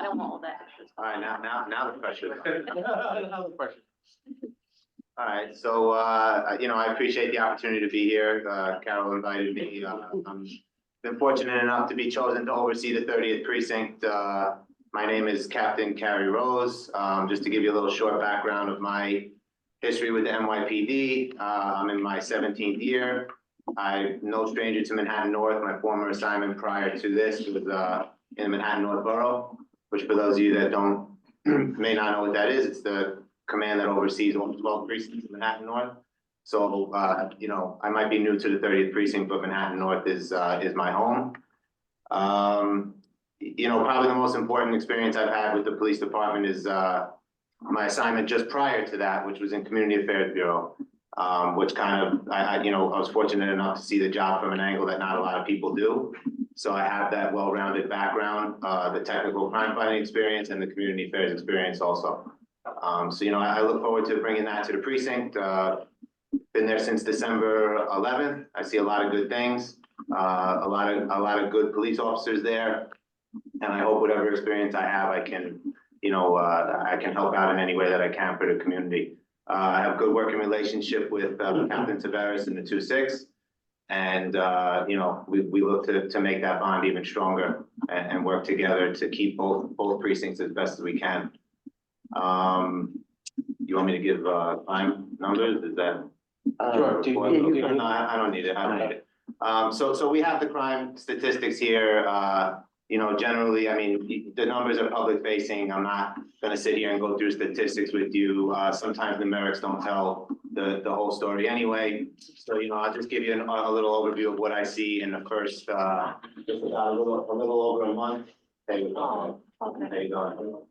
I don't want all that extra stuff. All right, now the pressure. Now the pressure. All right, so, you know, I appreciate the opportunity to be here. Carol invited me. I'm been fortunate enough to be chosen to oversee the 30th precinct. My name is Captain Carrie Rose. Just to give you a little short background of my history with the NYPD. I'm in my 17th year. I'm no stranger to Manhattan North. My former assignment prior to this was in the Manhattan North Borough, which for those of you that don't may not know what that is, it's the command that oversees all 12 precincts in Manhattan North. So, you know, I might be new to the 30th precinct, but Manhattan North is my home. You know, probably the most important experience I've had with the police department is my assignment just prior to that, which was in Community Affairs Bureau, which kind of, you know, I was fortunate enough to see the job from an angle that not a lot of people do. So I have that well-rounded background, the technical crime fighting experience and the community affairs experience also. So, you know, I look forward to bringing that to the precinct. Been there since December 11th. I see a lot of good things, a lot of good police officers there. And I hope whatever experience I have, I can, you know, I can help out in any way that I can for the community. I have a good working relationship with Captain Tavares in the 2-6. And, you know, we look to make that bond even stronger and work together to keep both precincts as best as we can. You want me to give crime numbers? Is that? Sure. No, I don't need it. I don't need it. So we have the crime statistics here. You know, generally, I mean, the numbers are public facing. I'm not going to sit here and go through statistics with you. Sometimes numerics don't tell the whole story anyway. So, you know, I'll just give you a little overview of what I see in the first, just about a little over a month. There you go. Okay. There you go.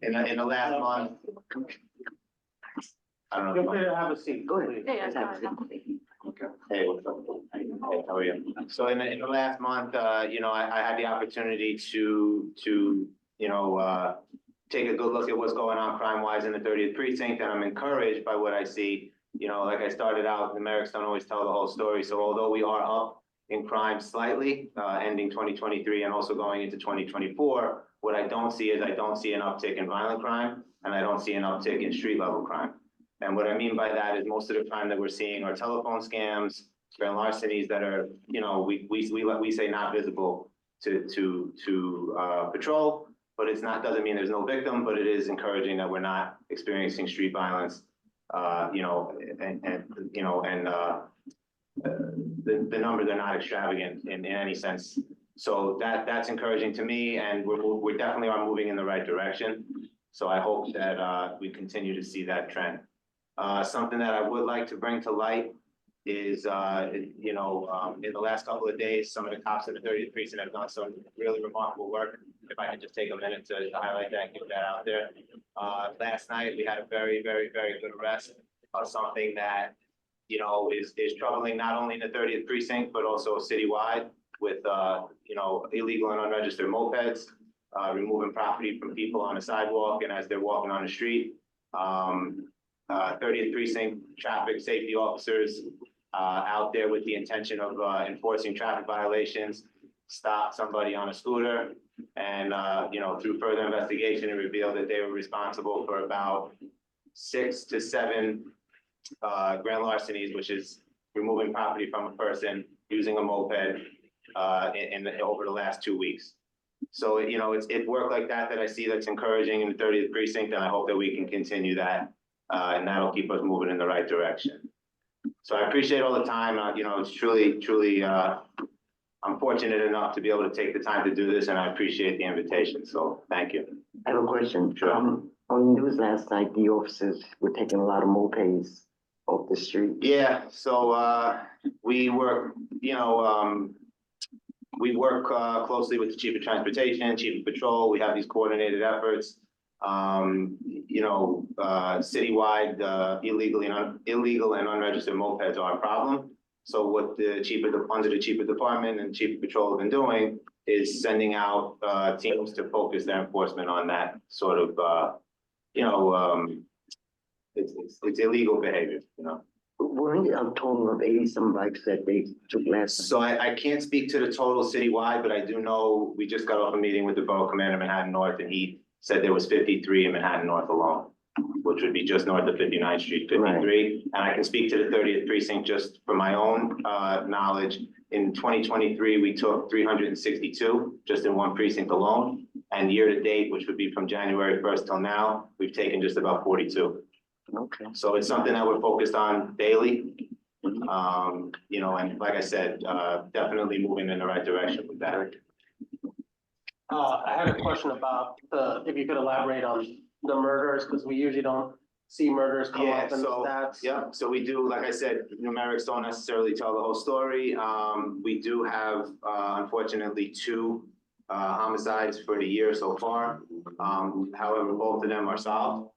In the last month. I don't know. Feel free to have a seat. Go ahead. Yeah, yeah, Hey, what's up? Hey, how are you? So in the last month, you know, I had the opportunity to you know, take a good look at what's going on crime-wise in the 30th precinct, and I'm encouraged by what I see. You know, like I started out, numerics don't always tell the whole story. So although we are up in crime slightly, ending 2023 and also going into 2024, what I don't see is I don't see an uptick in violent crime, and I don't see an uptick in street-level crime. And what I mean by that is most of the crime that we're seeing are telephone scams, grand larcenies that are, you know, we say not visible to patrol, but it's not, doesn't mean there's no victim, but it is encouraging that we're not experiencing street violence, you know, the numbers are not extravagant in any sense. So that's encouraging to me, and we definitely are moving in the right direction. So I hope that we continue to see that trend. Something that I would like to bring to light is, you know, in the last couple of days, some of the cops in the 30th precinct have done some really remarkable work. If I could just take a minute to highlight that and get that out there. Last night, we had a very, very, very good arrest of something that, you know, is troubling not only in the 30th precinct, but also citywide with, you know, illegal and unregistered mopeds, removing property from people on the sidewalk and as they're walking on the street. 30th precinct traffic safety officers out there with the intention of enforcing traffic violations, stopped somebody on a scooter, and you know, through further investigation, it revealed that they were responsible for about 6 to 7 grand larcenies, which is removing property from a person using a moped over the last 2 weeks. So, you know, it's work like that I see that's encouraging in the 30th precinct, and I hope that we can continue that. And that'll keep us moving in the right direction. So I appreciate all the time. You know, it's truly, I'm fortunate enough to be able to take the time to do this, and I appreciate the invitation. So thank you. I have a question. Sure. On the news last night, the officers were taking a lot of mopeds off the street. Yeah. So we work, you know, we work closely with the Chief of Transportation, Chief of Patrol. We have these coordinated efforts. You know, citywide, illegal and unregistered mopeds are a problem. So what under the Chief of Department and Chief of Patrol have been doing is sending out teams to focus their enforcement on that sort of, you know, it's illegal behavior, you know. Were any a total of 80-some bikes that they took last time? So I can't speak to the total citywide, but I do know, we just got off a meeting with the Borough Commander Manhattan North, and he said there was 53 in Manhattan North alone, which would be just north of 59th Street, 53. And I can speak to the 30th precinct just for my own knowledge. In 2023, we took 362 just in one precinct alone. And year to date, which would be from January 1st till now, we've taken just about 42. Okay. So it's something that we're focused on daily. You know, and like I said, definitely moving in the right direction with that. I had a question about if you could elaborate on the murders, because we usually don't see murders come Yeah, up in the so, stats. yeah, so we do, like I said, numerics don't necessarily tell the whole story. We do have, unfortunately, 2 homicides for the year so far. However, both of them are solved.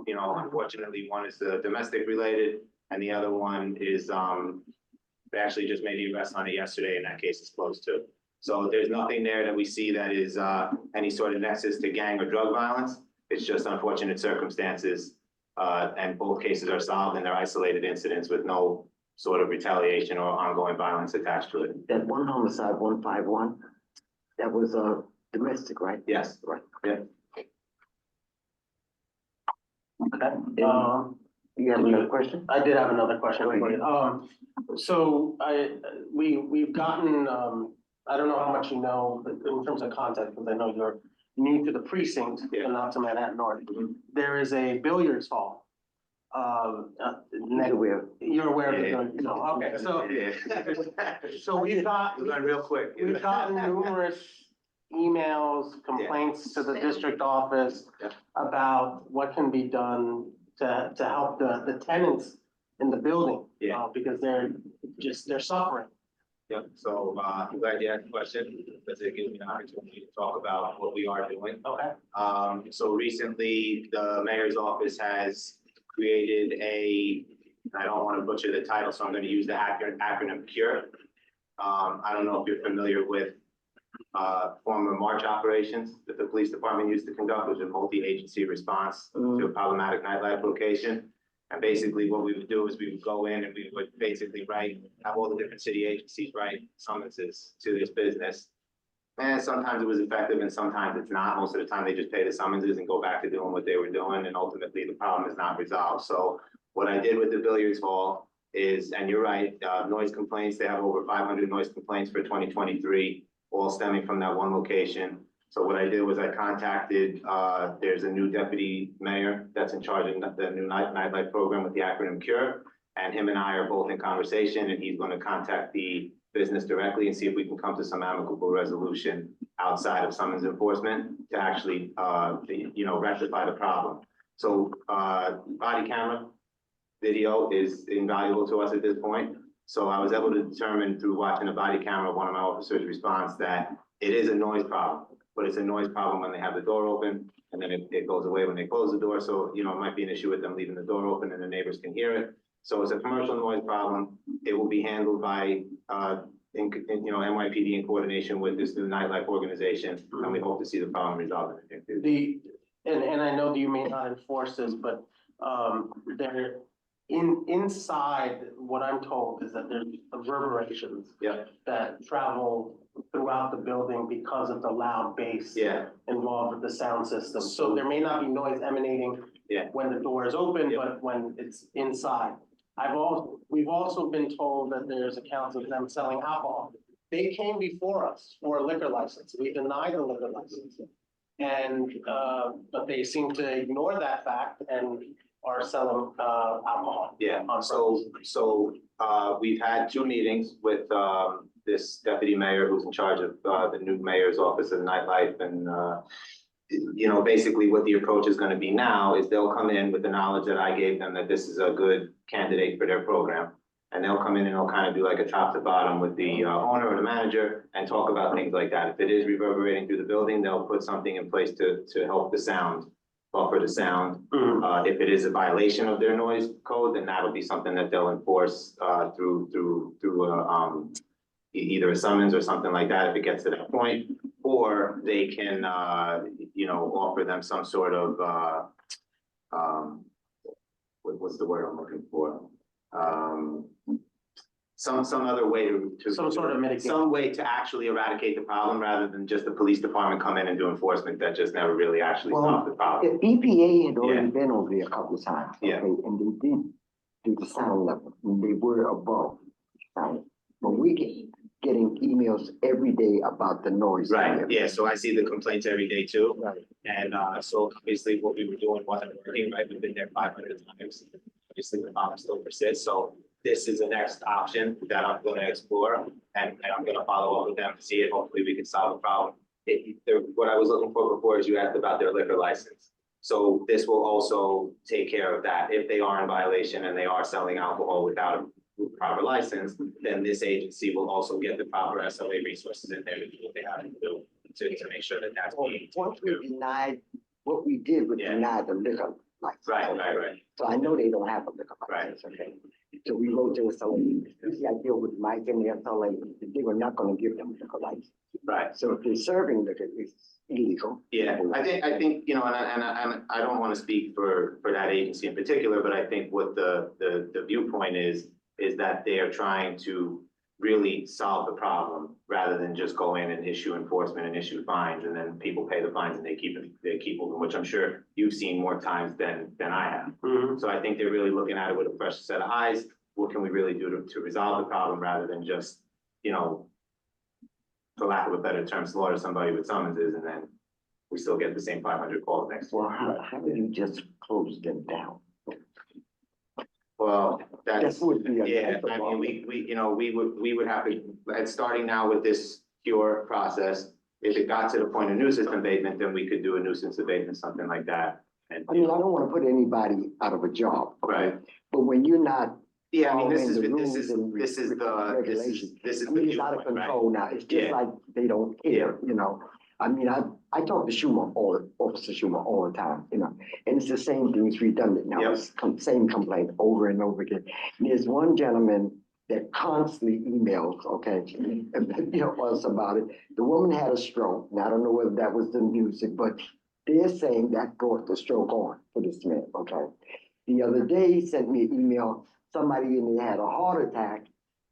You know, unfortunately, one is domestic related, and the other one is, they actually just made the arrest on it yesterday, and that case is closed too. So there's nothing there that we see that is any sort of nexus to gang or drug violence. It's just unfortunate circumstances, and both cases are solved and they're isolated incidents with no sort of retaliation or ongoing violence attached to it. That one homicide, 151, that was domestic, right? Yes, Right. yeah. Okay. You have another question? I did have another question for you. So we've gotten, I don't know how much you know, but in terms of context, because I know you're new to the precinct, Yeah. and not to Manhattan North. There is a billiards hall. Aware. You're aware of Yeah. it, no, okay, so, Yeah. so we've got, We learned real quick. we've gotten numerous emails, complaints to the district office Yeah. about what can be done to help the tenants in the building. Yeah. Because they're suffering. Yep, so I'm glad you asked the question, because it gives me an opportunity to talk about what we are doing. Okay. So recently, the mayor's office has created I don't want to butcher the title, so I'm going to use the acronym CURE. I don't know if you're familiar with former march operations that the police department used to conduct, which is a multi-agency response to a problematic nightlife location. And basically what we would do is we would go in and we would basically have all the different city agencies write summonses to this business. And sometimes it was effective and sometimes it's not. Most of the time they just pay the summonses and go back to doing what they were doing, and ultimately the problem is not resolved. So what I did with the billiards hall is, and you're right, noise complaints, they have over 500 noise complaints for 2023, all stemming from that one location. So what I did was I contacted, there's a new deputy mayor that's in charge of the new nightlife program with the acronym CURE. And him and I are both in conversation, and he's going to contact the business directly and see if we can come to some amicable resolution outside of summons enforcement to actually, rectify the problem. So body camera video is invaluable to us at this point. So I was able to determine through watching a body camera, one of my officers' response, that it is a noise problem. But it's a noise problem when they have the door open, and then it goes away when they close the door. So, it might be an issue with them leaving the door open and the neighbors can hear it. So it's a commercial noise problem. It will be handled by, NYPD in coordination with this new nightlife organization. And we hope to see the problem resolved in the near future. And I know that you may not enforce this, but there inside, what I'm told is that there's reverberations that travel throughout the building because of the loud bass involved with the sound system. So there may not be noise emanating when the door is open, but when it's inside. We've also been told that there's accounts of them selling alcohol. They came before us for a liquor license. We denied the liquor license. And, but they seem to ignore that fact and are selling alcohol. Yeah, so we've had 2 meetings with this deputy mayor who's in charge of the new mayor's office of nightlife. And, basically what the approach is going to be now is they'll come in with the knowledge that I gave them that this is a good candidate for their program. And they'll come in and they'll kind of do like a top to bottom with the owner or the manager and talk about things like that. If it is reverberating through the building, they'll put something in place to help the sound, buffer the sound. If it is a violation of their noise code, then that'll be something that they'll enforce through either a summons or something like that if it gets to that point, or they can offer them some sort of what's the word I'm looking for? some other way to. Some sort of mitigation. Some way to actually eradicate the problem rather than just the police department come in and do enforcement that just never really actually solved the problem. The EPA had already Yeah. been over there a couple of times, okay, Yeah. and they did do the sound level, and they were above sound. But we getting emails every day about the noise. Right, yeah, so I see the complaints every day too. Right. And so obviously what we were doing wasn't working, right? We've been there 500 times. Obviously the problem still persists, so this is the next option that I'm gonna explore and I'm gonna follow up with them to see if hopefully we can solve the problem. What I was looking for before is you asked about their liquor license. So this will also take care of that. If they are in violation and they are selling alcohol without a proper license, then this agency will also get the proper SLA resources in there to do what they have to do to make sure that that's being Once taken care we of. denied, what we did was Yeah. deny the liquor license. Right. So I know they don't have a liquor license, okay? So we wrote to SLA, usually I deal with Mike and the SLA, they were not gonna give them a liquor license. Right. So if they're serving liquor, it's illegal. Yeah, I think, you know, and I don't want to speak for that agency in particular, but I think what the viewpoint is that they are trying to really solve the problem rather than just go in and issue enforcement and issue fines, and then people pay the fines and they keep moving, which I'm sure you've seen more times than I have. Mhm. So I think they're really looking at it with a fresh set of eyes. What can we really do to resolve the problem rather than just, you know, for lack of a better term, slaughter somebody with summonses and then we still get the same 500 calls next Well, week. how do you just close them down? Well, That that's, would be a. yeah, I mean, we would have to, and starting now with this cure process, if it got to the point of nuisance abatement, then we could do a nuisance abatement, something like that. And, I mean, I don't wanna put anybody out of a job. okay? Right. But when you're not, yeah, I mean, following the rules and this is regulations, this is I the mean, it's out of viewpoint, right? control now, it's just Yeah. like they don't care, you know? I mean, I talk to Officer Schumer all the time, you know, and it's the same thing, it's redundant now, Yep. it's same complaint over and over again. And there's one gentleman that constantly emails, okay, and, you know, us about it. The woman had a stroke, and I don't know whether that was the music, but they're saying that brought the stroke on for this man, okay? The other day, he sent me an email, somebody in there had a heart attack.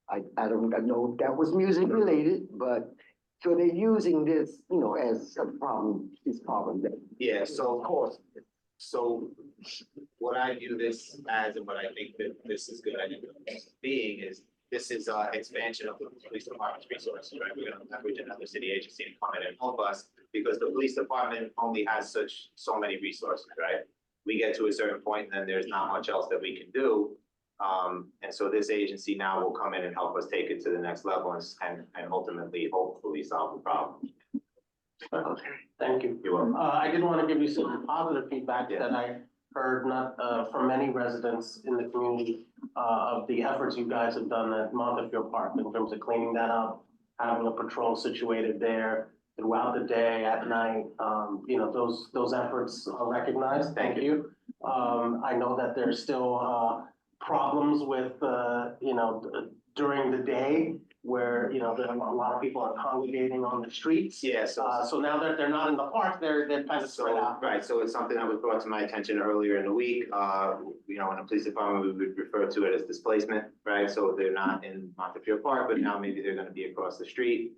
I don't know if that was music related, but, so they're using this, you know, as a problem, that. Yeah, Of so course, So what I view this as and what I think that this is good, I think being is, this is expansion of the police department's resources, right? We're gonna leverage another city agency to come in and help us because the police department only has so many resources, right? We get to a certain point and then there's not much else that we can do. And so this agency now will come in and help us take it to the next level and ultimately, hopefully solve the problem. okay. Thank you. You're welcome. I did want to give you some positive feedback Yeah. that I heard not, from many residents in the community, of the efforts you guys have done at Montefiore Park in terms of cleaning that up, having a patrol situated there throughout the day, at night. You know, those efforts are recognized. Thank you. I know that there's still, problems with, you know, during the day where, you know, a lot of people are congregating on the streets. Yeah, So now that they're not in the park, they're kind of spread out. Right, so it's something that was brought to my attention earlier in the week. You know, in the police department, we would refer to it as displacement, right? So they're not in Montefiore Park, but now maybe they're gonna be across the street.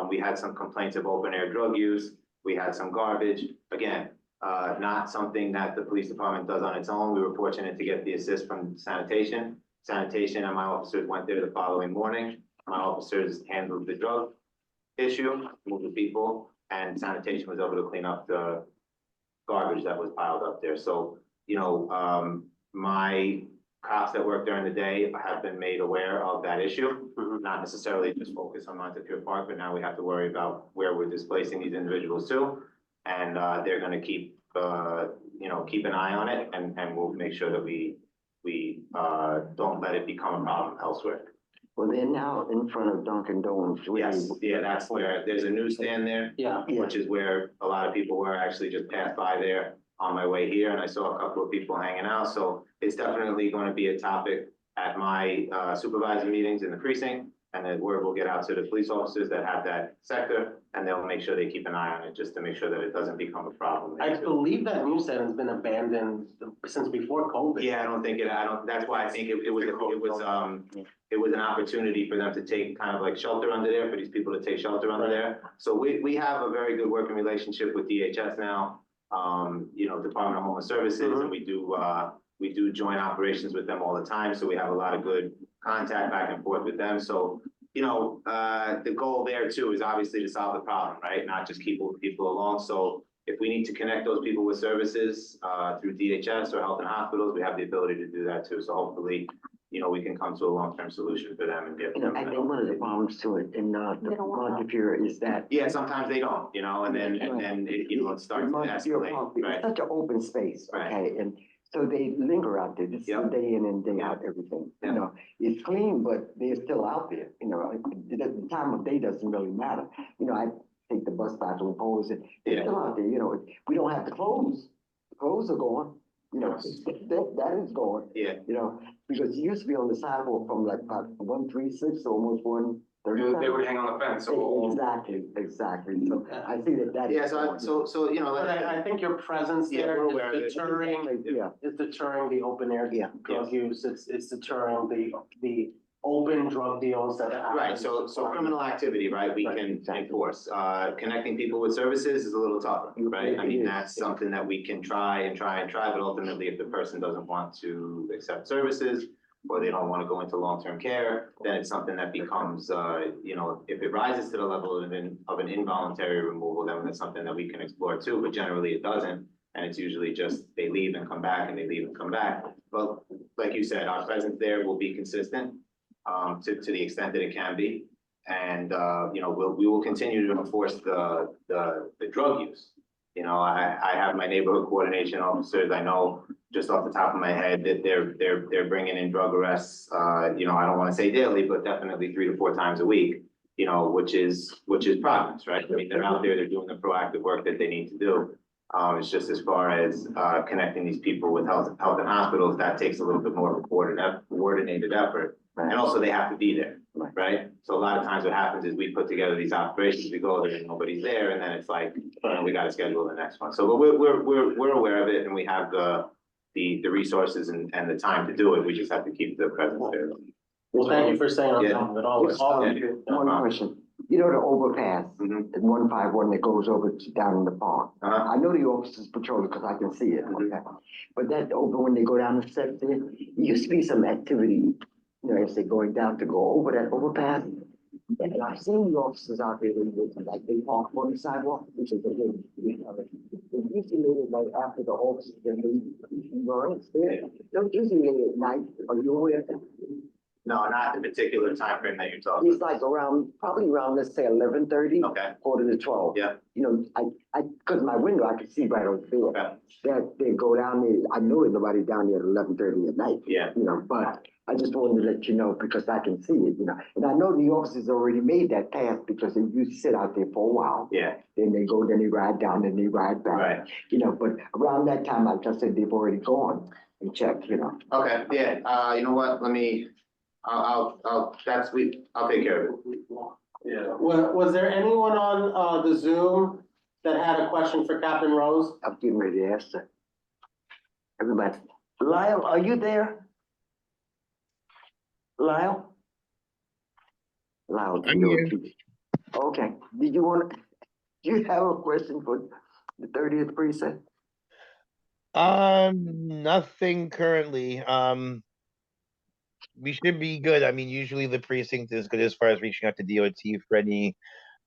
We had some complaints of open air drug use. We had some garbage. Again, not something that the police department does on its own. We were fortunate to get the assist from sanitation. Sanitation and my officers went there the following morning. My officers handled the drug issue, moved the people, and sanitation was able to clean up the garbage that was piled up there. So, you know, my cops that work during the day have been made aware of that issue. Mhm. Not necessarily just focus on Montefiore Park, but now we have to worry about where we're displacing these individuals to. And they're gonna keep, you know, keep an eye on it and we'll make sure that we don't let it become a problem elsewhere. Well, they're now in front of Dunkin' Donuts. Yes, yeah, that's where, there's a newsstand there, Yeah. which is where a lot of people were actually just passed by there on my way here, and I saw a couple of people hanging out, so it's definitely gonna be a topic at my supervisor meetings in the precinct. and then word will get out to the police officers that have that sector, and they'll make sure they keep an eye on it, just to make sure that it doesn't become a problem. I believe that news center has been abandoned since before COVID. Yeah, that's why I think it was an opportunity for them to take kind of like shelter under there, for these people to take shelter under there. So we have a very good working relationship with DHS now, Department of Homeland Services, and we do joint operations with them all the time. So we have a lot of good contact back and forth with them. So, the goal there too is obviously to solve the problem, right? Not just keep people along. So if we need to connect those people with services, through DHS or health and hospitals, we have the ability to do that too. So hopefully, we can come to a long-term solution for them and get them. I think one of the problems to it in the Montefiore is that. Yeah, sometimes they don't, and then it starts to escalate, It's right? such an open space, Right. okay, and so they linger out there, this is day in and day out, everything, it's clean, but they're still out there, the time of day doesn't really matter. I take the bus by to Impose and they're still out there, we don't have to close, the clothes are gone, that is gone. Yeah. Because it used to be on the sidewalk from like about 136 to almost 130. They would hang on the fence, so. Exactly, so I see that. Yeah, But I think your presence Yeah, there we're aware of it. is deterring, Yeah. is deterring the open air Yeah. drug use, it's deterring the open drug deals that happen. Right, so criminal activity, right, we Right, can exactly. enforce. Connecting people with services is a little tougher, right? I mean, It is. that's something that we can try, but ultimately, if the person doesn't want to accept services, or they don't want to go into long-term care, then it's something that becomes, if it rises to the level of an involuntary removal, then it's something that we can explore too, but generally it doesn't. And it's usually just, they leave and come back, and they leave and come back. But like you said, our presence there will be consistent, to the extent that it can be. And, we will continue to enforce the drug use. I have my neighborhood coordination officers. I know just off the top of my head that they're bringing in drug arrests, I don't want to say daily, but definitely 3 to 4 times a week, which is progress, right? I mean, they're out there, they're doing the proactive work that they need to do. It's just as far as, connecting these people with health and hospitals, that takes a little bit more of a coordinated effort. And also they have to be there, right? So a lot of times what happens is we put together these operations, we go there and nobody's there, and then it's like, we got to schedule the next one. So, but we're aware of it, and we have the resources and the time to do it. We just have to keep the presence there. Well, thank you for staying on top of it all. One question, the overpass, Mhm. the 151 that goes over to down in the park. Uh-huh. I know the officers patrol it because I can see it, okay? But that when they go down the steps there, there used to be some activity, as they're going down to go over that overpass. And I've seen the officers out there, like they park on the sidewalk, which is a good, they usually made it like after the officers, they don't usually make it at night, are you aware of that? No, not the particular time frame that you're talking. It's like probably around, let's say 11:30. Okay. Quarter to 12. Yeah. Cause my window, I can see right over there. Okay. That they go down there, I know there's nobody down there at 11:30 at night. Yeah. But I just wanted to let you know because I can see it, and I know the officers already made that path because they used to sit out there for a while. Yeah. Then they go, then they ride down, then they ride back. Right. But around that time, like I said, they've already gone and checked, Okay. Yeah. You know what? I'll take care of it. Yeah. Was there anyone on, the Zoom that had a question for Captain Rose? I'm getting ready to ask her. Everybody, Lyle, are you there? Lyle? Lyle. I'm here. Okay, do you have a question for the 30th precinct? Nothing currently. We should be good. I mean, usually the precinct is good as far as reaching out to DOT for any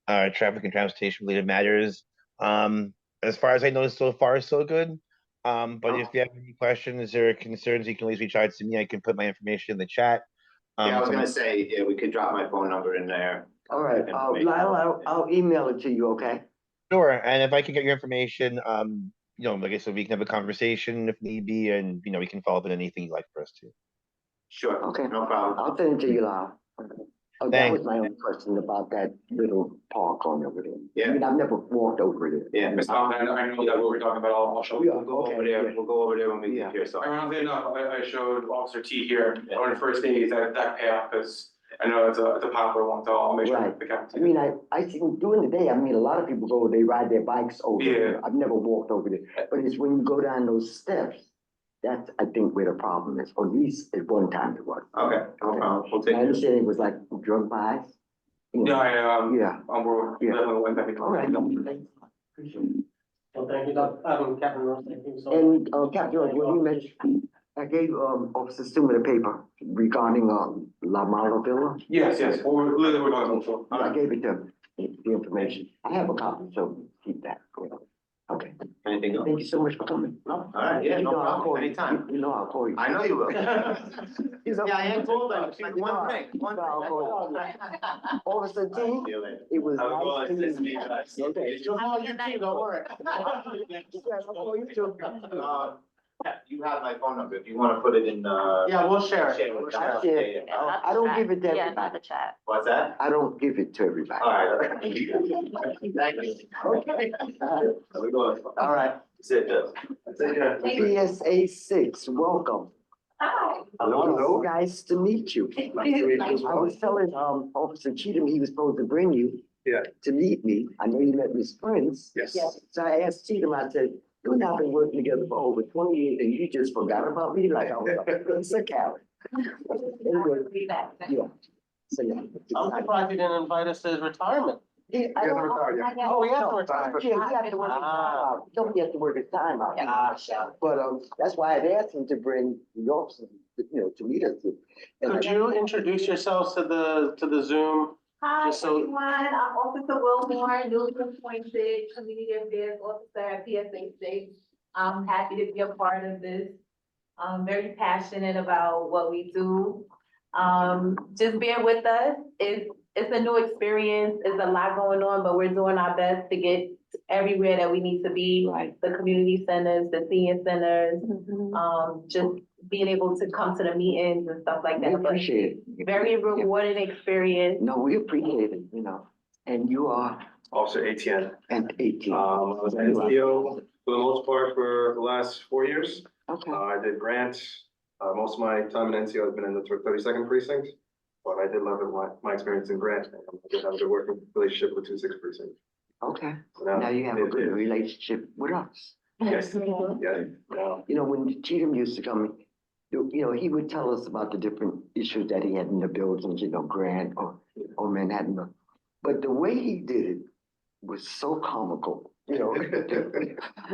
traffic and transportation related matters. As far as I know, so far so good. But if you have any questions or concerns, you can always reach out to me. I can put my information in the chat. Yeah, I was gonna say, we could drop my phone number in there. All right, Lyle, I'll email it to you, okay? Sure. And if I can get your information, like I said, we can have a conversation if need be, and we can follow up on anything you'd like for us to. Sure. Okay. No problem. I'll send it to you, Lyle. Oh, that Thanks. was my only question about that little park on over there. Yeah. I mean, I've never walked over there. Yeah. I know that what we're talking about, I'll show you. We'll go over there. We'll go over there when we get here. So. Ironically enough, I showed Officer T here on the first day, that path, because I know it's a popular one, so I'll make sure Right. the I captain. mean, I see during the day, I mean, a lot of people go, they ride their bikes over there. Yeah. I've never walked over there, but it's when you go down those steps, that's, I think, where the problem is, or at least at one time it was. Okay, no problem, we'll take I it. understand it was like drunk by. Yeah, Yeah. we're Yeah. definitely went back. All right. Appreciate it. Well, thank you, Captain Rose, thank you so much. And, Captain, George, when you mentioned, I gave, Officer Stewart a paper regarding, La Mala Villa. Yes, we're literally we're talking about. I gave it to him, the information. I have a copy, so keep that. Okay, Anything else? thank you so much for coming. No, all right, yeah, You no know I'll problem, call you. anytime. You know I'll call you. I know you will. You know- Yeah, I ain't told them, You like know one I- thing, one you know I'll call you. thing. Officer T, See you later. it was Have a good nice one. to Nice to meet meet you. you. Okay. Oh, you too, don't worry. Yes, I'll call you too. You have my phone number, if you wanna put it in, Yeah, we'll share Share it. it. We'll I share it. share. Yeah, yeah. I don't give it to Yeah, not everybody. the chat. What's that? I don't give it to everybody. All right. Thank you. Okay. Have a good one. All right. Sit down. Take care. PSA 6, welcome. Hi. Hello. Nice to meet you. I was telling, Officer Cheatham, he was supposed to bring you. Yeah. To meet me. I know you met with friends. Yes. So I asked Cheatham, I said, you and I have been working together for over 20 years and you just forgot about me like I was a sick Karen. Anyway, yeah. So, yeah. I'm surprised you didn't invite us to his retirement. I don't- Oh, he has to retire. Yeah, he has to work his time out. Don't have to work his time out. But, that's why I'd asked him to bring the officers, to meet us. Could you introduce yourselves to the Zoom? Hi, Just so- everyone. I'm Officer Wilmore, newly appointed Community Affairs Officer at PSA State. I'm happy to be a part of this. I'm very passionate about what we do. Just bear with us. It's a new experience. It's a lot going on, but we're doing our best to get everywhere that we need to be. Right. The community centers, the senior centers, just being able to come to the meetings and stuff like We that. But appreciate it. very rewarding experience. No, we appreciate it, and you are Officer ATN. an 18. I was an NCO for the most part for the last 4 years. Okay, I did grant, most of my time in NCO has been in the 32nd precinct, but I did love it, my experience in grant. And I did have a good working relationship with 26th precinct. okay. So Now you have a good it- relationship with us. Yes, yeah. When Cheatham used to come, he would tell us about the different issues that he had in the buildings, Grant or Manhattan. But the way he did it was so comical,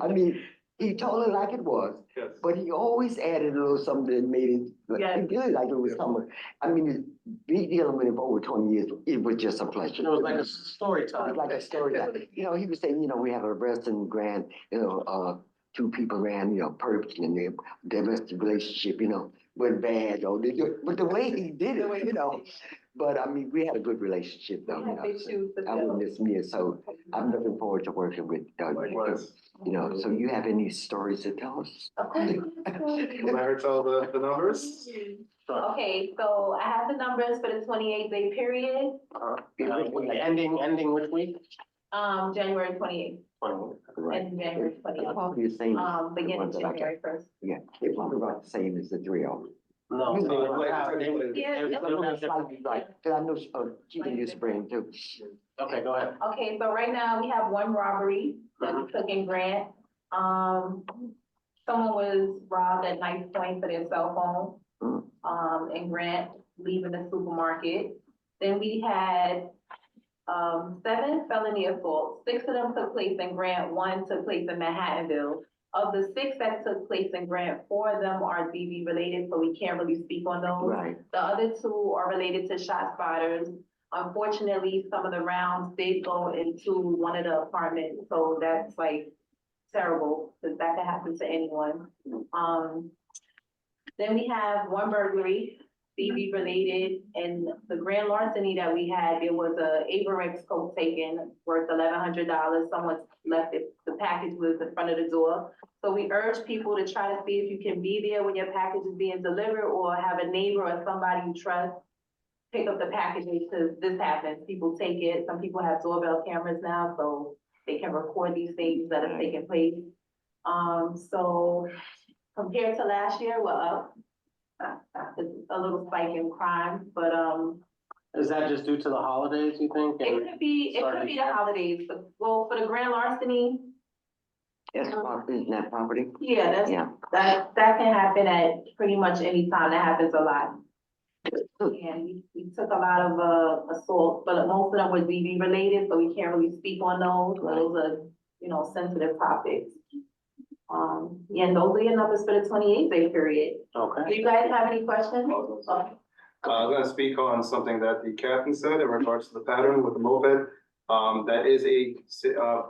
I mean, he told it like it was, Yes. but he always added a little something that made it, Yes. he did it like it was something. I mean, be dealing with him for over 20 years, it was just a pleasure. It was like a story It time. was like a story. He was saying, we have a Western Grant, two people ran, perps and their domestic relationship, went bad, but the way he did it, but I mean, we had a good relationship though, I wouldn't miss me, so I'm looking forward to working with, Likewise. so you have any stories to tell us? Will I ever tell the numbers? Okay, so I have the numbers for the 28-day period, Ending which week? January 28th Right. and January They're 20th. probably the same, the Beginning ones that I got. January 1st. Yeah, they're probably about the same as the 3 of them. No. You know, Okay, Right, cause I know, Cheatham used to bring too. go ahead. Okay, so right now we have one robbery that we took in Grant. Someone was robbed at knife point for their cell phone, in Grant, leaving the supermarket. Then we had, 7 felony assaults. 6 of them took place in Grant, 1 took place in Manhattanville. Of the 6 that took place in Grant, 4 of them are DV related, so we can't really speak on those. Right, The other 2 are related to shot spotters. Unfortunately, some of the rounds did go into one of the apartments, so that's like terrible, because that could happen to anyone. Then we have 1 burglary, DV related, and the grand larceny that we had, there was a Avirex coat taken worth $1,100. Someone left it, the package was in front of the door. So we urge people to try to see if you can be there when your package is being delivered, or have a neighbor or somebody you trust pick up the packages, because this happens. People take it. Some people have doorbell cameras now, so they can record these things that have taken place. So compared to last year, we're up. It's a little spike in crime, but Is that just due to the holidays, you think? It could be the holidays, but, well, for the grand larceny, That's property, isn't that property? yeah, Yeah. that can happen at pretty much any time. That happens a lot. And we took a lot of, assault, but most of them were DV related, so we can't really speak on those. Those are, you know, sensitive topics. Yeah, and those are your numbers for the 28-day period. Do Okay. you guys have any questions? Okay. I'm gonna speak on something that the captain said in regards to the pattern with the moped. That is a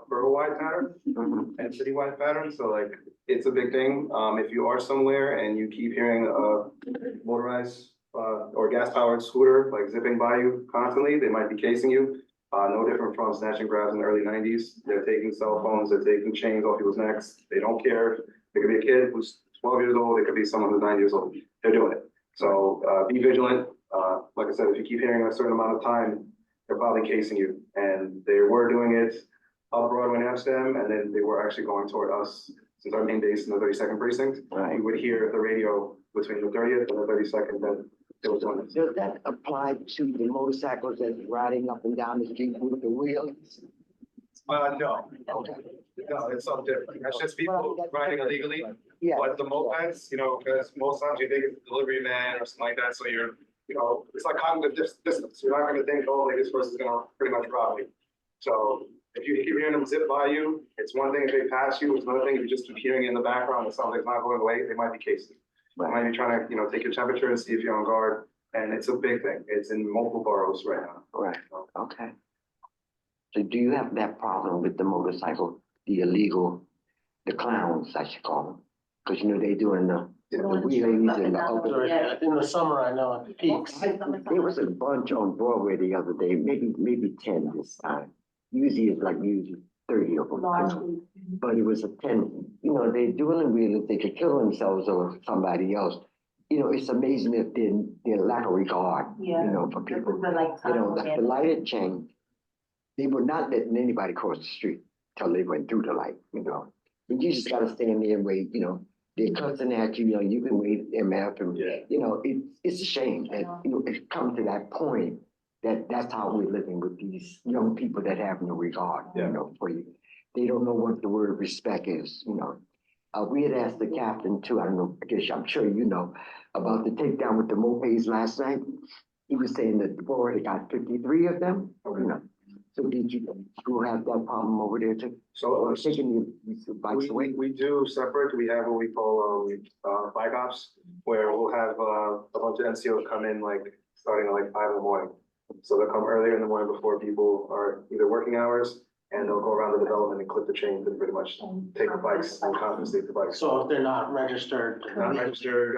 borough-wide pattern and citywide pattern, so like, it's a big thing. If you are somewhere and you keep hearing a motorized or gas-powered scooter like zipping by you constantly, they might be casing you. No different from snatch and grabs in the early 90s. They're taking cell phones, they're taking chains off people's necks. They don't care. It could be a kid who's 12 years old, it could be someone who's 9 years old. They're doing it. So be vigilant. Like I said, if you keep hearing a certain amount of time, they're probably casing you. And they were doing it up Broadway in Amsterdam, and then they were actually going toward us. Since our main base in the 32nd precinct, we would hear the radio between the 30th and the 32nd that they were doing this. Does that apply to the motorcycles that's riding up and down the street with the wheels? No, Okay. no, it's something different. That's just people riding illegally. Yeah. But the mopeds, you know, because most times you think it's a delivery man or something like that, so you're, you know, it's like cognitive distance. You're not gonna think, oh, like this person's gonna pretty much rob me. So if you keep hearing them zip by you, it's one thing if they pass you, it's another thing if you just keep hearing it in the background and something's not going away, they might be casing. They might be trying to, you know, take your temperature and see if you're on guard. And it's a big thing. It's in multiple boroughs right now. Right, okay. So do you have that problem with the motorcycle, the illegal, the clowns, I should call them? Because you know, they doing the wheelies and the open. Yeah, in the summer, I know it peaks. There was a bunch on Broadway the other day, maybe 10 this time. Usually it's like 30 of them, you know. But it was a 10, you know, they're doing the wheelies, they could kill themselves or somebody else. You know, it's amazing if their lack of regard, you know, for people. You know, the light had changed. They were not letting anybody cross the street till they went through the light, you know. And you just gotta stand there and wait, you know. They're cussing at you, you know, you can wait MF and, you know, it's a shame that, you know, it's come to that point that that's how we're living with these young people that have no regard, you know, for you. They don't know what the word respect is, you know. We had asked the captain too, I don't know, I guess I'm sure you know, about the takedown with the mopeds last night. He was saying that the board had got 53 of them, you know. So did you have that problem over there too? So Taking the bikes away? we do separate. We have what we call bike ops, where we'll have a bunch of NCOs come in like starting at like 5 in the morning. So they'll come earlier in the morning before people are either working hours, and they'll go around the development and clip the chains and pretty much take the bikes and confiscate the bikes. So if they're not registered. Not registered,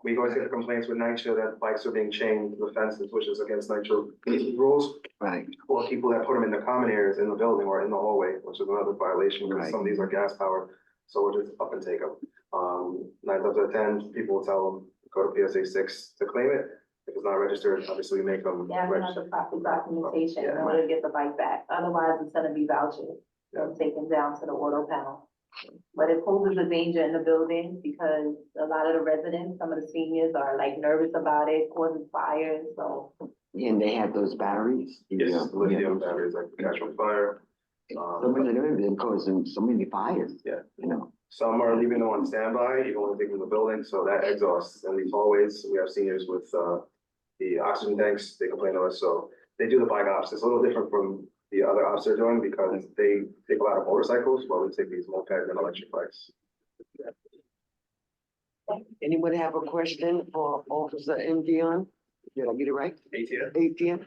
we always get the complaints with NYCHA that bikes are being chained to the fences, which is against NYCHA rules. Right. Or people that put them in the common areas in the building or in the hallway, which is another violation, because Right. some of these are gas powered, so we'll just up and take them. 9 times out of 10, people will tell them, go to PSA 6 to claim it. If it's not registered, obviously we make them Yeah, we have register. the proper documentation in order to get the bike back. Otherwise, it's gonna be vouchers and taken down to the auto panel. But it poses a danger in the building because a lot of the residents, some of the seniors are like nervous about it, causing fires, so. And they had those batteries. Yes, lithium batteries that catch on fire. Some of them have been causing so many fires. Yeah. You know, Some are leaving them on standby, even when they take them to the building, so that exhausts in these hallways. We have seniors with the oxygen tanks, they complain to us, so they do the bike ops. It's a little different from the other ops they're doing because they take a lot of motorcycles while we take these mopeds and electric bikes. anyone have a question for Officer Dion? Did I get it right? ATF? ATM?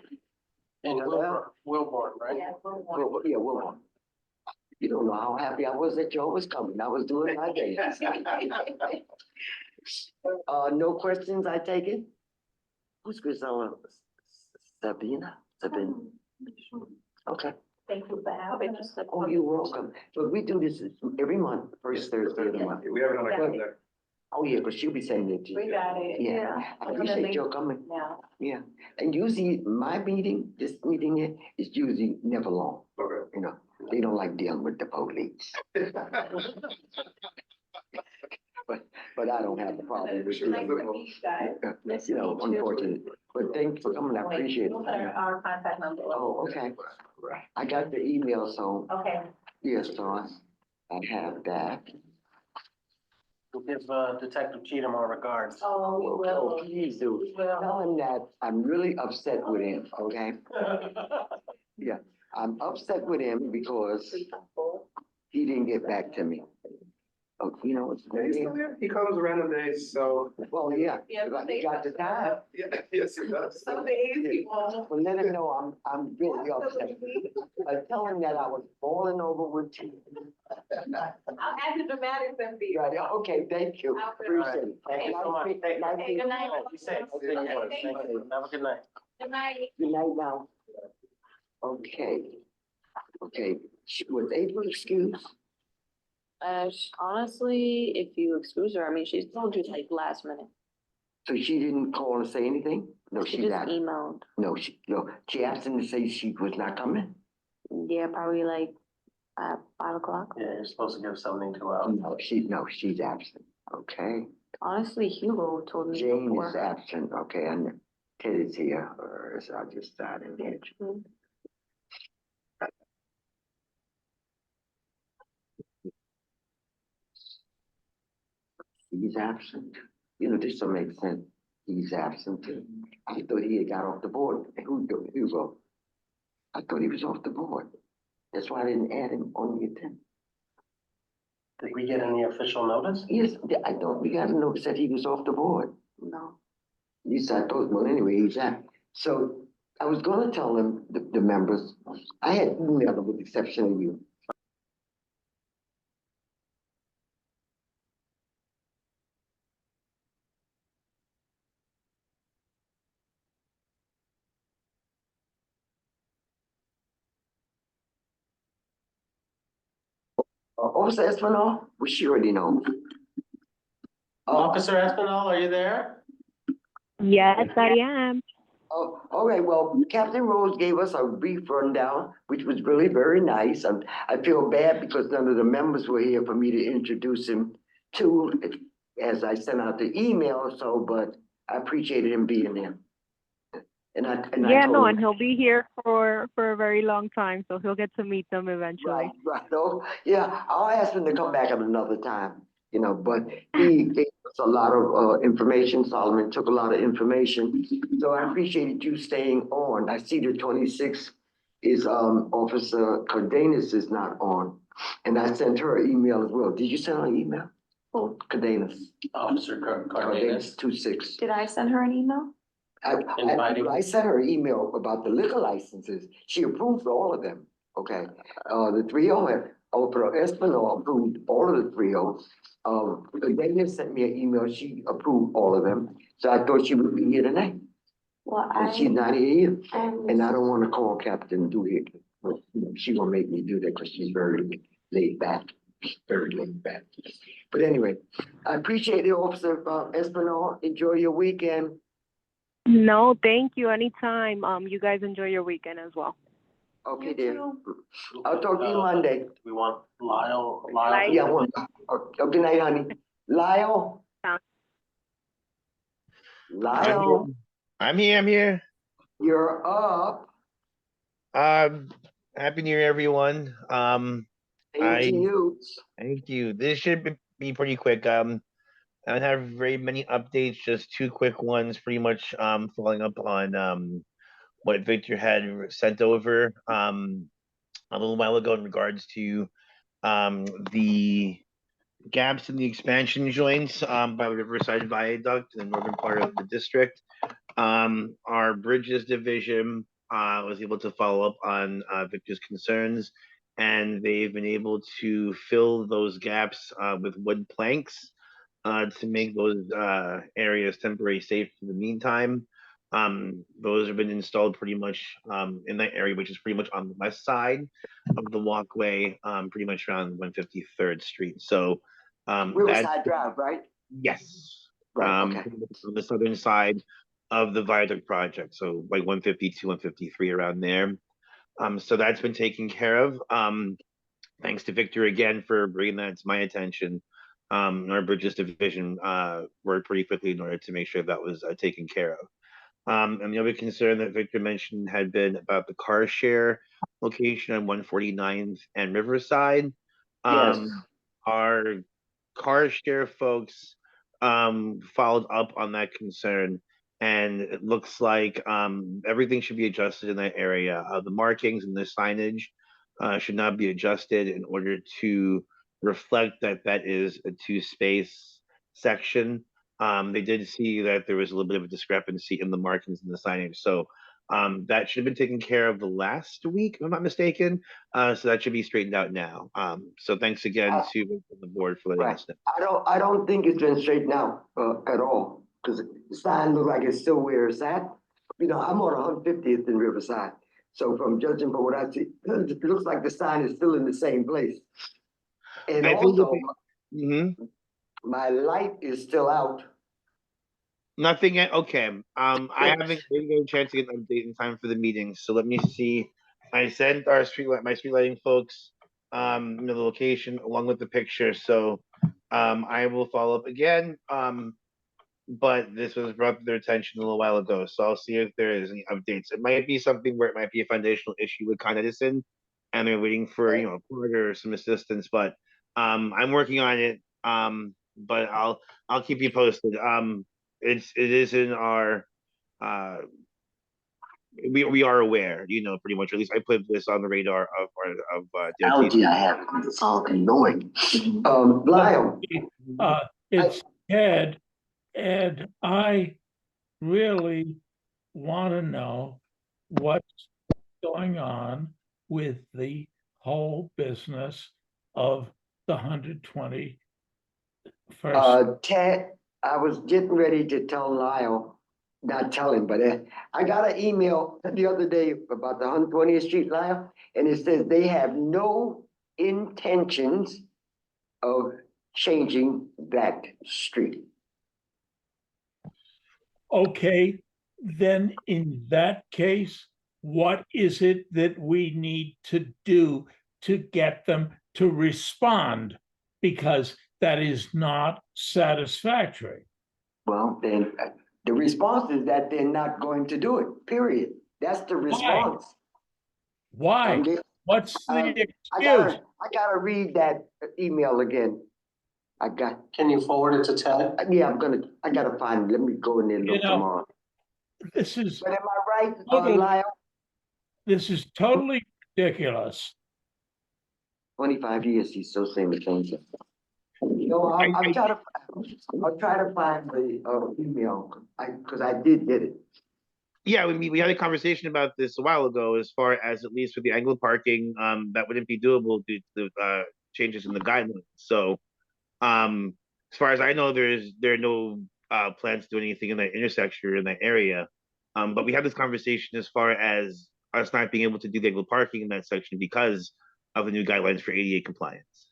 And Wilborn, right? Yeah, Well, yeah, well, you don't know how happy I was that Joe was coming. I was doing my day. No questions, I take it? Who's Grisella? Sabina? Okay. Thank you for having us. Oh, you're welcome. But we do this every month, first Thursday of the month. We have it on our calendar. Oh, yeah, because she'll be sending it to you. We got it, Yeah, I appreciate your coming. now. Yeah, and usually my meeting, this meeting here is usually never long. Okay. You know, they don't like dealing with the police. But I don't have a problem with Sure. it. Nice to meet you guys. You know, unfortunately, But thanks for coming, I Wait, appreciate we'll put our contact number. Oh, okay. I got the email, so, Okay. yes, so I have that. We'll give Detective Cheatham our regards. Oh, we Oh, will. please do. We will. Tell him that I'm really upset with him, okay? I'm upset with him because he didn't get back to me. Oh, you know, it's Yeah, he's still here. He comes random days, so. well, yeah, Yeah, but he got the time. Yeah, yes, he does. Some days people. But let him know I'm really upset. Tell him that I was falling over with tears. I'll add the dramatics and be. Right, okay, thank you. Appreciate it. Thank you so much. Thank you. Hey, good night. Be safe. Okay, Thank thank you. Have a good night. Good night. Good night now. Okay. Okay, was April excused? Honestly, if you excuse her, I mean, she's told you like last minute. So she didn't call and say anything? No, She she's just not. emailed. No, she absent to say she was not coming? Yeah, probably like at 5 o'clock. Yeah, you're supposed to give 72 hours. No, she's absent. Okay. Honestly, Hugo told me Jane before. is absent. Okay, and Ted is here, or so I just started. Yeah, true. He's absent. You know, this will make sense. He's absent. I thought he had got off the board. Hugo. I thought he was off the board. That's why I didn't add him on the agenda. Did we get any official notice? Yes, I thought we got a notice that he was off the board. No. At least I thought, well, anyway, he's out. So I was gonna tell them, the members, I had emailed them with the exception of you. Officer Espinal, well, she already knows. Officer Espinal, are you there? Yes, I am. Oh, all right, well, Captain Rose gave us a brief rundown, which was really very nice. I feel bad because none of the members were here for me to introduce him to, as I sent out the email, so, but I appreciated him being there. And I Yeah, told no, him, and he'll be here for a very long time, so he'll get to meet them eventually. right, oh, yeah, I'll ask him to come back at another time, you know, but he gave us a lot of, information. Solomon took a lot of information. So I appreciated you staying on. I see the 26th is, Officer Cardenas is not on. And I sent her an email as well. Did you send her an email? Oh, Cardenas. Officer Cardenas. Cardenas 26. Did I send her an email? Inviting. I sent her an email about the liquor licenses. She approved all of them, okay? The 3-0 had, Espinal approved all of the 3-0. Cardenas sent me an email, she approved all of them. So I thought she would be here tonight, Well, but she's not here. and And I don't wanna call Captain Duhigg, but you know, she gonna make me do that because she's very laid back, very laid back. But anyway, I appreciate it, Officer Espinal. Enjoy your weekend. No, thank you. Anytime. You guys enjoy your weekend as well. Okay, You dear. too. I'll talk to you Monday. We want Lyle. Bye. Yeah, well, good night, honey. Lyle? Sounds- Lyle, I'm here. you're up. Happy New Year, everyone. Same to you. Thank you. This should be pretty quick. I don't have very many updates, just two quick ones, pretty much following up on what Victor had sent over a little while ago in regards to the gaps in the expansion joints by Riverside Viaduct in the northern part of the district. Our bridges division was able to follow up on Victor's concerns, and they've been able to fill those gaps with wood planks to make those areas temporary safe for the meantime. Those have been installed pretty much in that area, which is pretty much on the west side of the walkway, pretty much around 153rd Street. So Riverside Drive, right? yes, Right, okay. on the southern side of the viaduct project, so like 152, 153 around there. So that's been taken care of. Thanks to Victor again for bringing that to my attention. Our bridges division worked pretty quickly in order to make sure that was taken care of. And the other concern that Victor mentioned had been about the car share location on 149th and Riverside. Yes. Our car share folks followed up on that concern, and it looks like everything should be adjusted in that area. The markings and the signage should not be adjusted in order to reflect that that is a two-space section. They did see that there was a little bit of a discrepancy in the markings and the signage. So that should have been taken care of the last week, if I'm not mistaken. So that should be straightened out now. So thanks again to the board for letting Right. us know. I don't think it's been straightened out, at all, because the sign looks like it's still where it's at. You know, I'm on 150th in Riverside, so from judging from what I see, it looks like the sign is still in the same place. And I think also, Mhm. my light is still out. Nothing yet. Okay. I haven't really got a chance to get an update in time for the meeting. So let me see. I sent our my street lighting folks, the location along with the picture. So, I will follow up again. But this was brought to their attention a little while ago. So I'll see if there is any updates. It might be something where it might be a foundational issue with Con Edison, and they're waiting for a quarter or some assistance. But I'm working on it. But I'll keep you posted. It is in our we are aware, pretty much. At least I put this on the radar of DOT. Allergy I have, it's all annoying. Lyle, It's Ed, and I really want to know what's going on with the whole business of the 121st. Ted, I was getting ready to tell Lyle, not tell him, but I got an email the other day about the 120th Street, Lyle, and it says they have no intentions of changing that street. Okay, then in that case, what is it that we need to do to get them to respond? Because that is not satisfactory. Well, then the response is that they're not going to do it, period. That's the response. Why? What's the excuse? I gotta read that email again. Can you forward it to Ted? Yeah, I gotta find it. Let me go in there and look tomorrow. This is But am I right, totally, Lyle? this is totally ridiculous. 25 years, he's still saying the same thing. I'll try to find the email, because I did get it. Yeah, we had a conversation about this a while ago, as far as at least with the angle parking, that wouldn't be doable due to the changes in the guidelines. So, as far as I know, there are no plans to do anything in that intersection or in that area. But we had this conversation as far as us not being able to do the angle parking in that section because of the new guidelines for ADA compliance.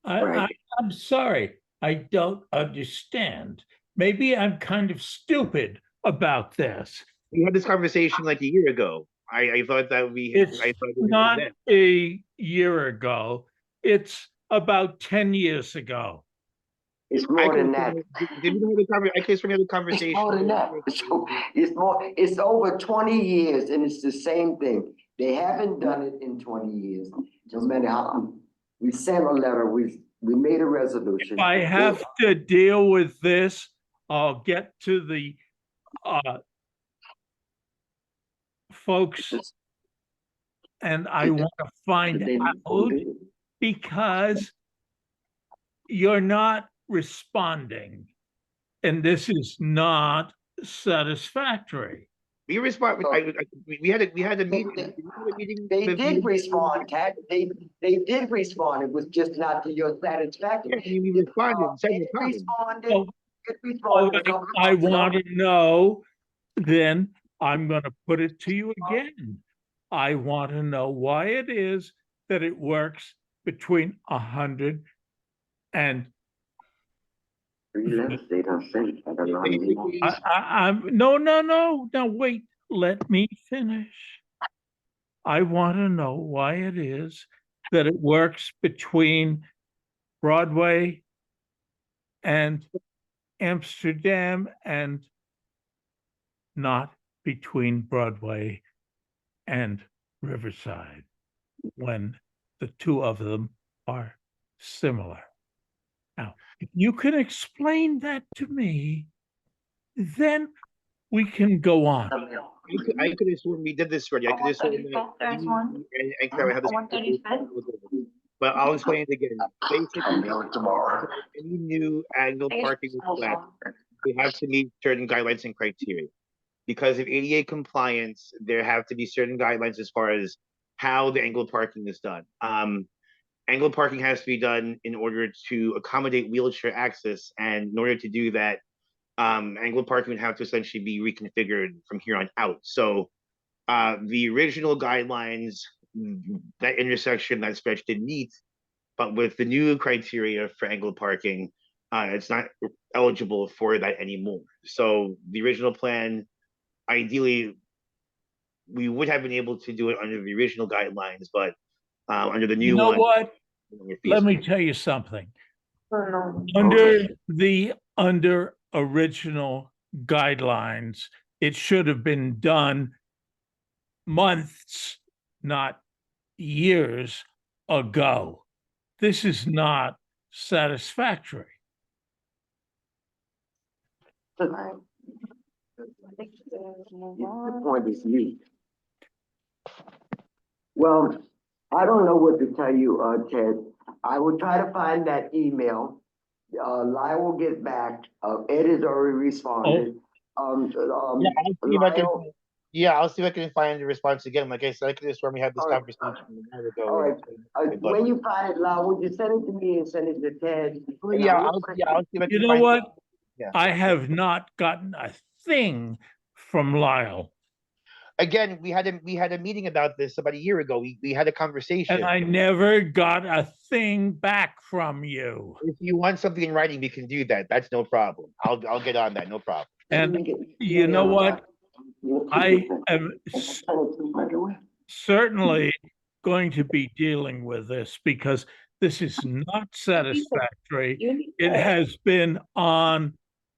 I'm sorry, I don't understand. Maybe I'm kind of stupid about this. We had this conversation like a year ago. I thought that It's not a year ago. It's about 10 years ago. It's more than that. Did we have a conversation? It's more than that. It's over 20 years and it's the same thing. They haven't done it in 20 years. No matter how, we sent a letter, we made a resolution. If I have to deal with this, I'll get to the folks, and I want to find out, because you're not responding, and this is not satisfactory. We respond. We had a meeting. They did respond, Ted. They did respond. It was just not to your satisfaction. Yeah, we responded several times. I want to know, then I'm going to put it to you again. I want to know why it is that it works between 100 and no, wait, let me finish. I want to know why it is that it works between Broadway and Amsterdam and not between Broadway and Riverside when the two of them are similar. Now, if you can explain that to me, then we can go on. I could have sworn we did this already. I could have sworn that There's one. and Carol had this. 135. But I'll explain it again. Basically, mail it tomorrow. any new angle parking request, we have to meet certain guidelines and criteria. Because of ADA compliance, there have to be certain guidelines as far as how the angled parking is done. Angled parking has to be done in order to accommodate wheelchair access, and in order to do that, angled parking would have to essentially be reconfigured from here on out. So the original guidelines, that intersection, that stretch did meet, but with the new criteria for angled parking, it's not eligible for that anymore. So the original plan, ideally, we would have been able to do it under the original guidelines, but under the new You know one, what? we're Let me feasible. tell you something. No. Under original guidelines, it should have been done months, not years ago. This is not satisfactory. The point is you. Well, I don't know what to tell you, Ted. I will try to find that email. Lyle will get back. Ed has already responded. Lyle, I'll see if I can find the response again. Like I said, I could have sworn we had this All right. conversation a while ago. all right. But- When you find it, Lyle, would you send it to me and send it to Ted? And yeah, I'll I'll look see if I You can know find. what? Yeah. I have not gotten a thing from Lyle, Again, we had a meeting about this about a year ago. We had a conversation. and I never got a thing back from you. If you want something in writing, we can do that. That's no problem. I'll get on that. No problem. And you know what? I am certainly going to be dealing with this because this is not satisfactory. It has been on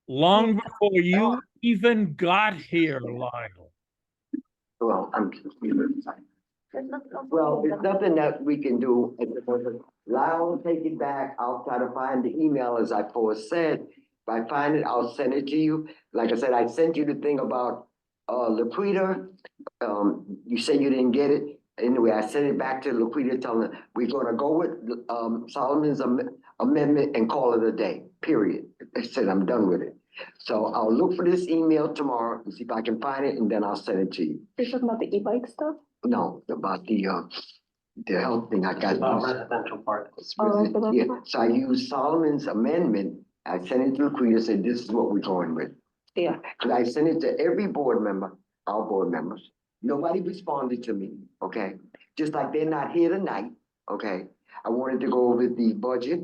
long before you even got here, Lyle. Well, well, it's nothing that we can do. Lyle will take it back. I'll try to find the email as I first said. If I find it, I'll send it to you. Like I said, I sent you the thing about Laquita. You said you didn't get it. Anyway, I sent it back to Laquita telling her we're gonna go with Solomon's amendment and call it a day, period. I said I'm done with it. So I'll look for this email tomorrow and see if I can find it, and then I'll send it to you. You're talking about the e-bike stuff? No, about the health thing I got. About residential parking. Yeah, so I used Solomon's amendment. I sent it to Laquita, said this is what we're going with. Yeah. Cause I sent it to every board member, our board members. Nobody responded to me, okay? Just like they're not here tonight, okay? I wanted to go over the budget,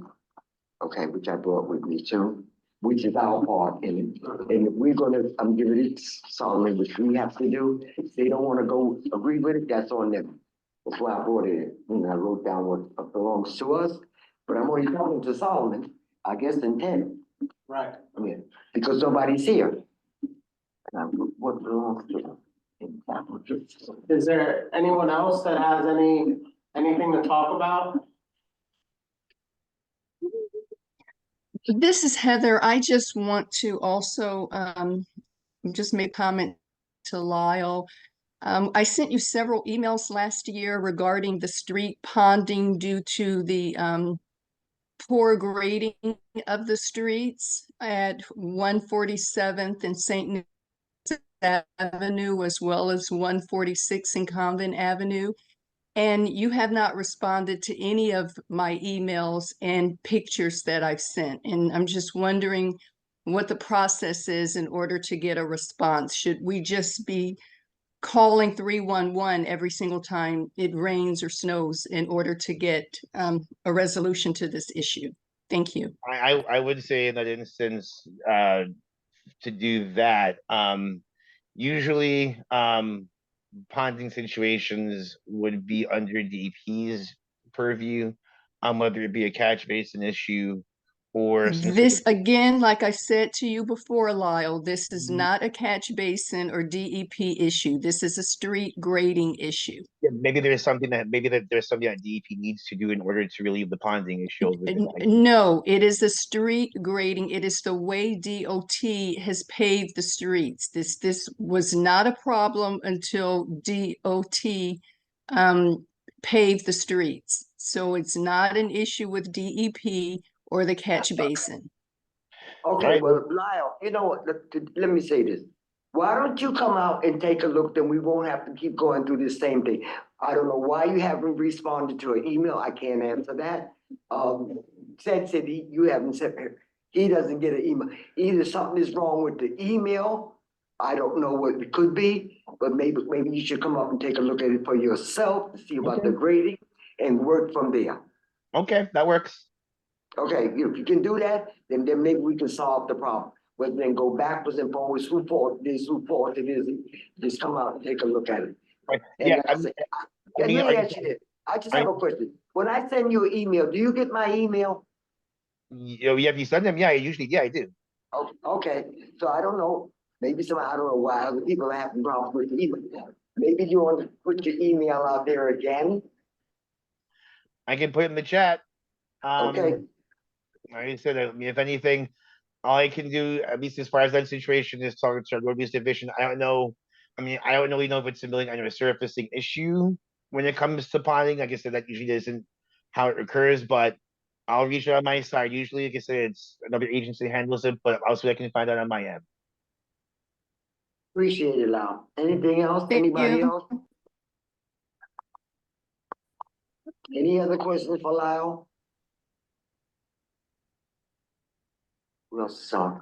okay, which I brought with me too, which is our part in it. And we're gonna, I'm giving it Solomon, which we have to do. If they don't wanna go agree with it, that's on them. That's why I brought it in. And I wrote down what belongs to us, but I'm only talking to Solomon, I guess, in 10. Right. Yeah, because nobody's here. What belongs to them? Is there anyone else that has anything to talk about? This is Heather. I just want to also just make comment to Lyle. I sent you several emails last year regarding the street ponding due to the poor grading of the streets at 147th and St. Nicholas Avenue, as well as 146 and Convent Avenue. And you have not responded to any of my emails and pictures that I've sent. And I'm just wondering what the process is in order to get a response. Should we just be calling 311 every single time it rains or snows in order to get a resolution to this issue? Thank you. I would say in that instance, to do that, usually ponding situations would be under DEP's purview, whether it be a catch basin issue or some This, sort again, like I said to you before, Lyle, this is Mhm. not a catch basin or DEP issue. This is a street grading issue. yeah, maybe there's something that there's something that DEP needs to do in order to relieve the ponding issue over there. No, it is a street grading. It is the way DOT has paved the streets. This was not a problem until DOT paved the streets. So it's not an issue with DEP or the catch basin. Okay, Right. well, Lyle, you know what, let me say this. Why don't you come out and take a look, then we won't have to keep going through this same thing. I don't know why you haven't responded to an email, I can't answer that. Said you haven't said, he doesn't get an email. Either something is wrong with the email, I don't know what it could be, but maybe you should come up and take a look at it for yourself, to see about the grading and work from there. Okay, that works. Okay, if you can do that, then maybe we can solve the problem. But then go backwards and forwards, who fault this, who fault it is, just come out and take a look at it. Right. And Yeah, let me like I ask you said, this, I just have a question. When I send you an email, do you get my email? yeah, if you send them, yeah, I do. Oh, okay, so I don't know, maybe I don't know why other people are having problems with the email. Maybe you want to put your email out there again, I can put it in the chat. okay? Like I said, I mean, if anything, all I can do, at least as far as that situation is talking to our road use division, I don't know. I mean, I don't really know if it's a million under surfacing issue when it comes to ponding. Like I said, that usually isn't how it occurs, but I'll reach out on my side. Usually, like I said, it's another agency that handles it, but also I can find out on my end. Appreciate it, Lau. Anything else, Thank anybody you. else? Any other questions for Lyle? Who else is on?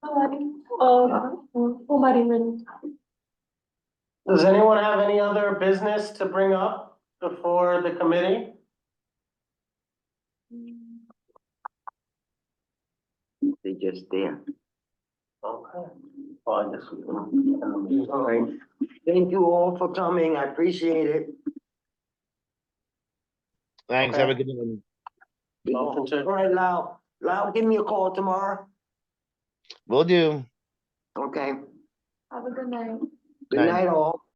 Nobody really. Does anyone have any other business to bring up before the committee? They just there. Okay. Well, I guess we can. All right. Thank you all for coming. I appreciate it. Thanks. Okay. Have a good one. Welcome to- All right, Lau. Lau, give me a call tomorrow. Will do. Okay. Have a good night. Good Night. night, all.